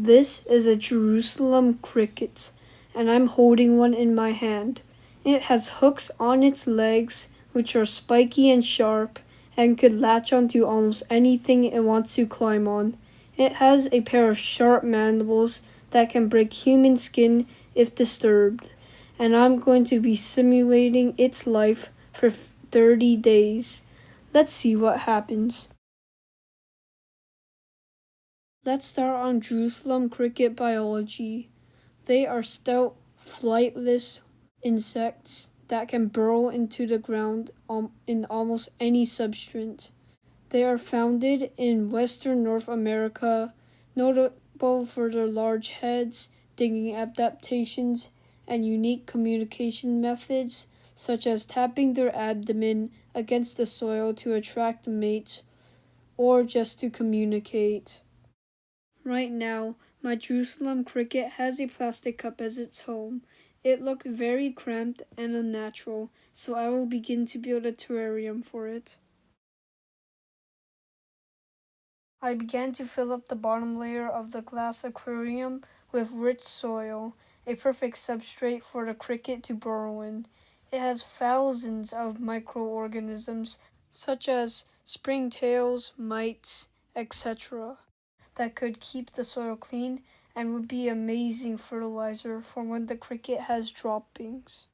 This is a Jerusalem cricket, and I'm holding one in my hand. It has hooks on its legs, which are spiky and sharp, and could latch onto almost anything it wants to climb on. It has a pair of sharp mandibles that can break human skin if disturbed, and I'm going to be simulating its life for 30 days. Let's see what happens. Let's start on Jerusalem cricket biology. They are stout, flightless insects that can burrow into the ground in almost any substrate. They are founded in western North America, notable for their large heads, digging adaptations, and unique communication methods, such as tapping their abdomen against the soil to attract mates or just to communicate. Right now, my Jerusalem cricket has a plastic cup as its home. It looked very cramped and unnatural, so I will begin to build a terrarium for it. I began to fill up the bottom layer of the glass aquarium with rich soil, a perfect substrate for the cricket to burrow in. It has thousands of microorganisms, such as springtails, mites, etc., that could keep the soil clean and would be amazing fertilizer for when the cricket has droppings.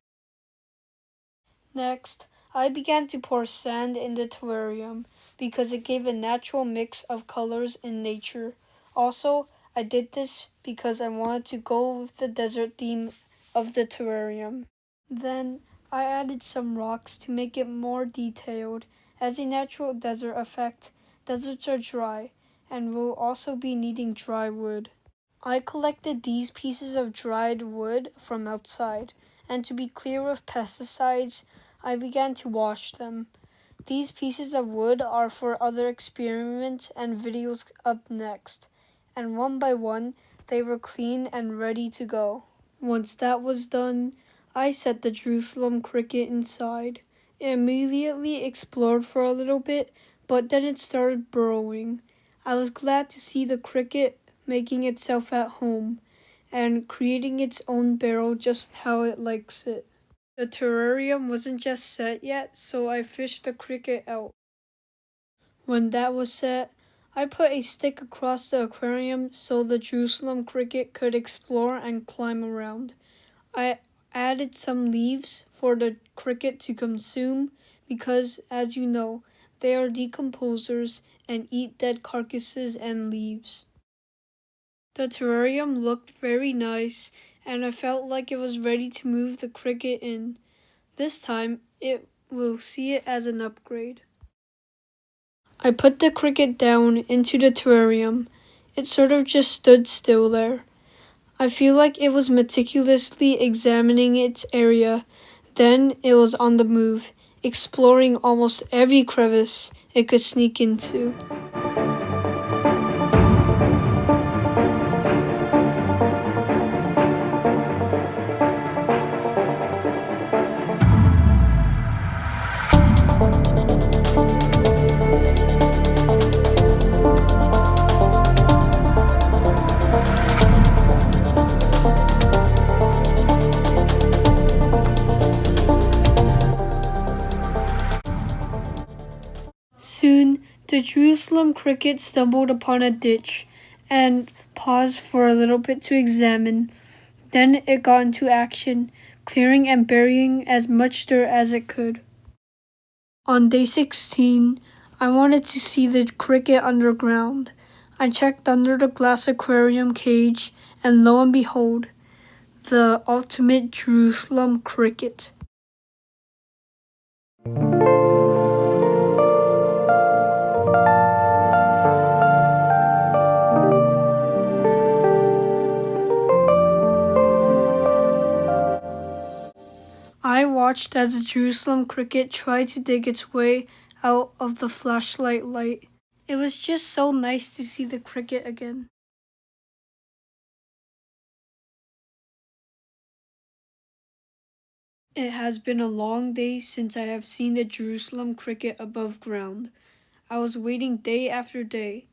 Next, I began to pour sand in the terrarium because it gave a natural mix of colors in nature. Also, I did this because I wanted to go with the desert theme of the terrarium. Then, I added some rocks to make it more detailed. As a natural desert effect, deserts are dry and will also be needing dry wood. I collected these pieces of dried wood from outside, and to be clear of pesticides, I began to wash them. These pieces of wood are for other experiments and videos up next, and one by one they were clean and ready to go. Once that was done, I set the Jerusalem cricket inside. It immediately explored for a little bit, but then it started burrowing. I was glad to see the cricket making itself at home and creating its own barrel just how it likes it. The terrarium wasn't just set yet, so I fished the cricket out. When that was set, I put a stick across the aquarium so the Jerusalem cricket could explore and climb around. I added some leaves for the cricket to consume because, as you know, they are decomposers and eat dead carcasses and leaves. The terrarium looked very nice, and I felt like it was ready to move the cricket in. This time, it will see it as an upgrade. I put the cricket down into the terrarium. It sort of just stood still there. I feel like it was meticulously examining its area. Then it was on the move, exploring almost every crevice it could sneak into. Soon, the Jerusalem cricket stumbled upon a ditch and paused for a little bit to examine. Then it got into action, clearing and burying as much dirt as it could. On day 16, I wanted to see the cricket underground. I checked under the glass aquarium cage, and lo and behold, the ultimate Jerusalem cricket. I watched as the Jerusalem cricket tried to dig its way out of the flashlight light. It was just so nice to see the cricket again. It has been a long day since I have seen the Jerusalem cricket above ground. I was waiting day after day,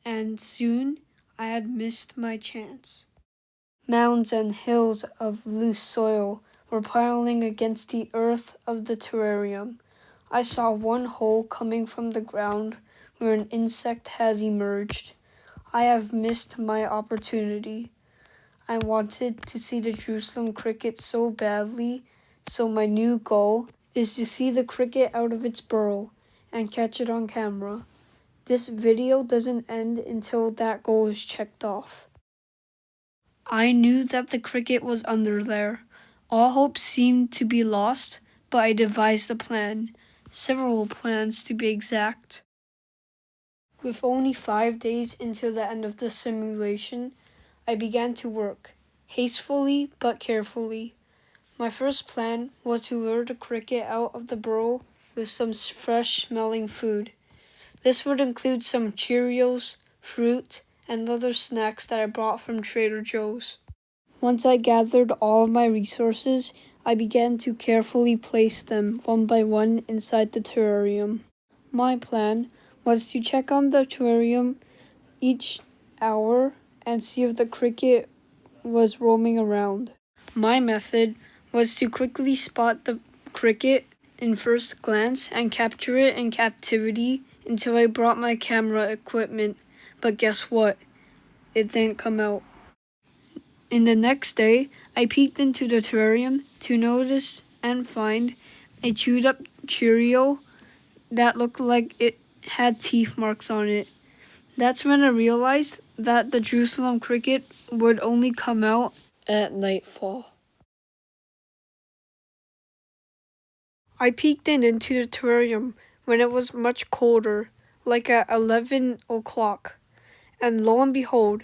and soon I had missed my chance. Mounds and hills of loose soil were piling against the earth of the terrarium. I saw one hole coming from the ground where an insect has emerged. I have missed my opportunity. I wanted to see the Jerusalem cricket so badly, so my new goal is to see the cricket out of its burrow and catch it on camera. This video doesn't end until that goal is checked off. I knew that the cricket was under there. All hope seemed to be lost, but I devised a plan. Several plans to be exact. With only 5 days until the end of the simulation, I began to work, hastily but carefully. My first plan was to lure the cricket out of the burrow with some fresh-smelling food. This would include some Cheerios, fruit, and other snacks that I brought from Trader Joe's. Once I gathered all of my resources, I began to carefully place them one by one inside the terrarium. My plan was to check on the terrarium each hour and see if the cricket was roaming around. My method was to quickly spot the cricket in first glance and capture it in captivity until I brought my camera equipment, but guess what? It didn't come out. In the next day, I peeked into the terrarium to notice and find a chewed up Cheerio that looked like it had teeth marks on it. That's when I realized that the Jerusalem cricket would only come out at nightfall. I peeked into the terrarium when it was much colder, like at 11 o'clock, and lo and behold,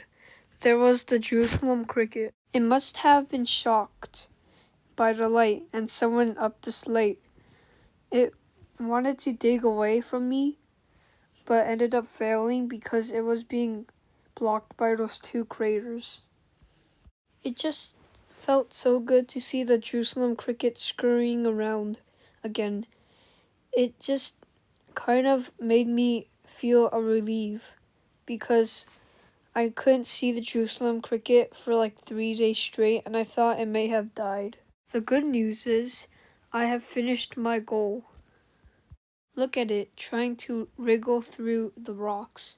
there was the Jerusalem cricket. It must have been shocked by the light and someone up this late. It wanted to dig away from me, but ended up failing because it was being blocked by those two craters. It just felt so good to see the Jerusalem cricket scurrying around again. It just kind of made me feel a relief because I couldn't see the Jerusalem cricket for like 3 days straight and I thought it may have died. The good news is I have finished my goal. Look at it trying to wriggle through the rocks.